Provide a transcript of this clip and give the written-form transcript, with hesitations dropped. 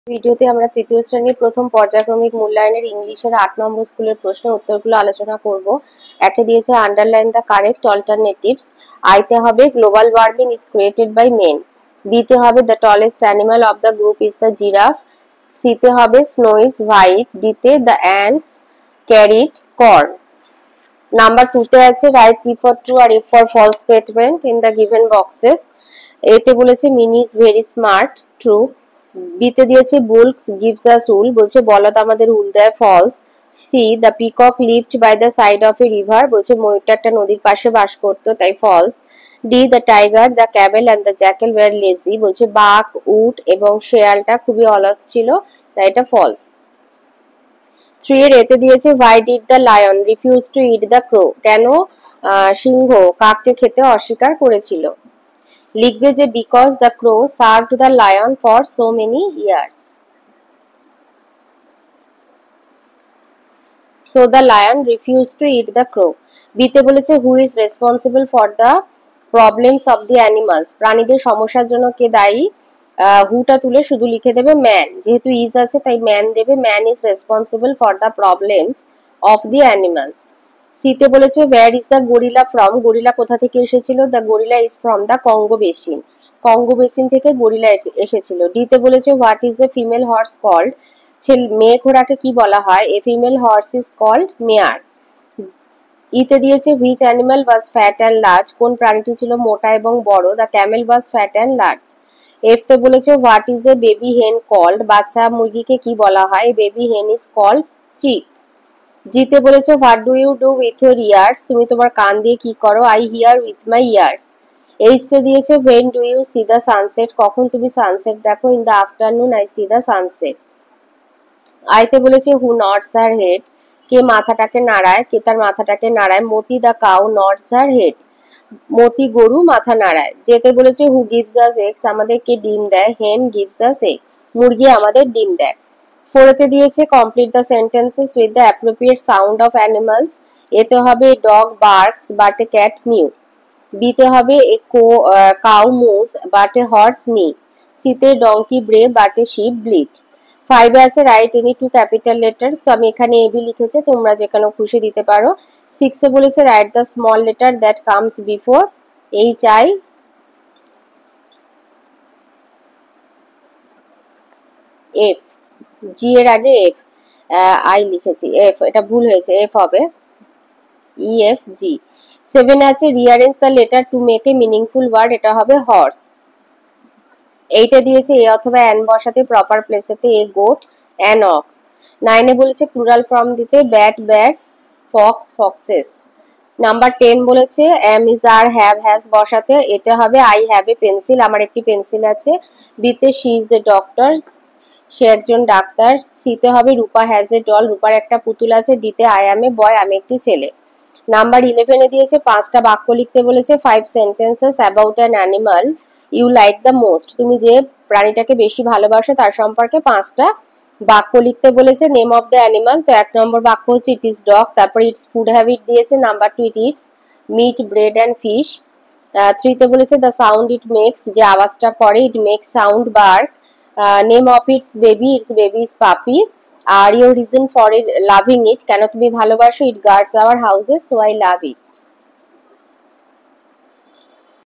ভিডিওতে আমরা তৃতীয় শ্রেণীর প্রথম পর্যায়ক্রমিক মূল্যায়নের ইংলিশের 8 নম্বর স্কুলের প্রশ্নের উত্তরগুলো আলোচনা করব। একে দিয়েছে আন্ডারলাইন দ্য কারেক্ট অল্টারনেটিভস। আইতে হবে global warming is created by men. বিতে হবে the tallest animal of the group is the giraffe. সিতে হবে স্নো ইজ হোয়াইট। ডিতে the ants carried corn. Number 2 তে আছে write T for true or F for false statement in the given boxes. এতে বলেছে Mini is very smart, true. বিতে দিয়েছে bull's gives us উল, বলছে বলদ আমাদের উল দেয়, false. C the peacock lived by the side of a river, বলছে ময়ূরটা একটা নদীর পাশে বাস করতো, তাই false. D the tiger the camel and the jackal were lazy, বলছে বাঘ, উট এবং শেয়ালটা খুবই অলস ছিল, তাই এটা ফলস। 3 এর এতে দিয়েছে why did the lion refuse to eat the crow, কেন সিংহ কাককে খেতে অস্বীকার করেছিল। লিখবে যে because the crow served the lion for so many years, so the lion refuse to eat the crow. বিতে বলেছে who is responsible for the problems of the animals, প্রাণীদের সমস্যার জন্য কে দায়ী। হুটা তুলে শুধু লিখে দেবে ম্যান, যেহেতু ইজ আছে তাই ম্যান দেবে, man is responsible for the problems of the animals. সিতে বলেছে where is the gorilla from, gorilla কোথা থেকে এসেছিল, the gorilla is from the Congo basin, Congo basin থেকে গরিলা এসেছিল। ডিতে বলেছে what is a female horse called, মেয়ে ঘোড়াকে কি বলা হয়, a female horse is called mare. ইতে দিয়েছে which animal was fat and large, কোন প্রাণীটি ছিল মোটা এবং বড়, the Camel was fat and large. এফতে বলেছে what is a baby hen called, বাচ্চা মুরগিকে কি বলা হয়, বেবি হেন ইজ কল্ড চিক। জিতে বলেছে what do you do with your ears, তুমি তোমার কান দিয়ে কি করো, I hear with my ears. এইচতে দিয়েছে when do you see the sunset, কখন তুমি সানসেট দেখো, in the afternoon I see the sunset. আইতে বলেছে হু নটস হার হেড, কে মাথাটাকে নাড়ায়, কে তার মাথাটাকে নাড়ায়, মতি দ্য কাউ নটস হার হেড, মতি গরু মাথা নাড়ায়। যেতে বলেছে হু গিভস আস এগস, আমাদেরকে ডিম দেয়, হেন গিভস আস এগ, মুরগি আমাদের ডিম দেয়। ফোরেতে দিয়েছে complete the sentences with the appropriate sound of animals. এতে হবে dog barks but a cat mew. বিতে হবে a cow moos but a horse neigh. সিতে donkey bray but a sheep bleat. 5 এ আছে write any two capital letters, তো আমি এখানে এবি লিখেছে, তোমরা যেখানে খুশি দিতে পারো। 6 এ বলেছে write the small letter that comes before H I F, G এর আগে এফ, আই লিখেছি এফ, এটা ভুল হয়েছে, এফ হবে ই এফ জি। 7 আছে rearrange the letter to make a meaningful word, এটা হবে হর্স। 8 এ দিয়েছে এ অথবা অ্যান বসাতে প্রপার প্লেসেতে, এ গোট, অ্যান অক্স। 9 এ বলেছে প্লুরাল ফর্ম দিতে bat bats, fox foxes. Number 10 বলেছে am is are have has বসাতে, এতে হবে আই হ্যাভ এ পেন্সিল, আমার একটি পেন্সিল আছে। বিতে শি ইজ দ্য ডক্টর, সে একজন ডাক্তার। সিতে হবে রূপা হ্যাজ এ ডল, রূপার একটা পুতুল আছে। ডিতে আই অ্যাম এ বয়, আমি একটি ছেলে। নাম্বার 11 এ দিয়েছে 5টা বাক্য লিখতে বলেছে, 5 sentences about an animal you like the most, তুমি যে প্রাণীটাকে বেশি ভালোবাসো তার সম্পর্কে 5টা বাক্য লিখতে বলেছে। নেম অফ দ্য অ্যানিমাল, তো 1 নম্বর বাক্য হচ্ছে ইট ইজ ডগ, তারপর ইটস ফুড হ্যাবিট দিয়েছে। Number 2 it eats meat, bread and fish. 3 তে বলেছে দ্য সাউন্ড ইট মেক্স, যে আওয়াজটা করে, it makes sound bark. Name of its baby is puppy. Are your reason for it loving it, কেন তুমি ভালোবাসো, it guards our houses so I love it.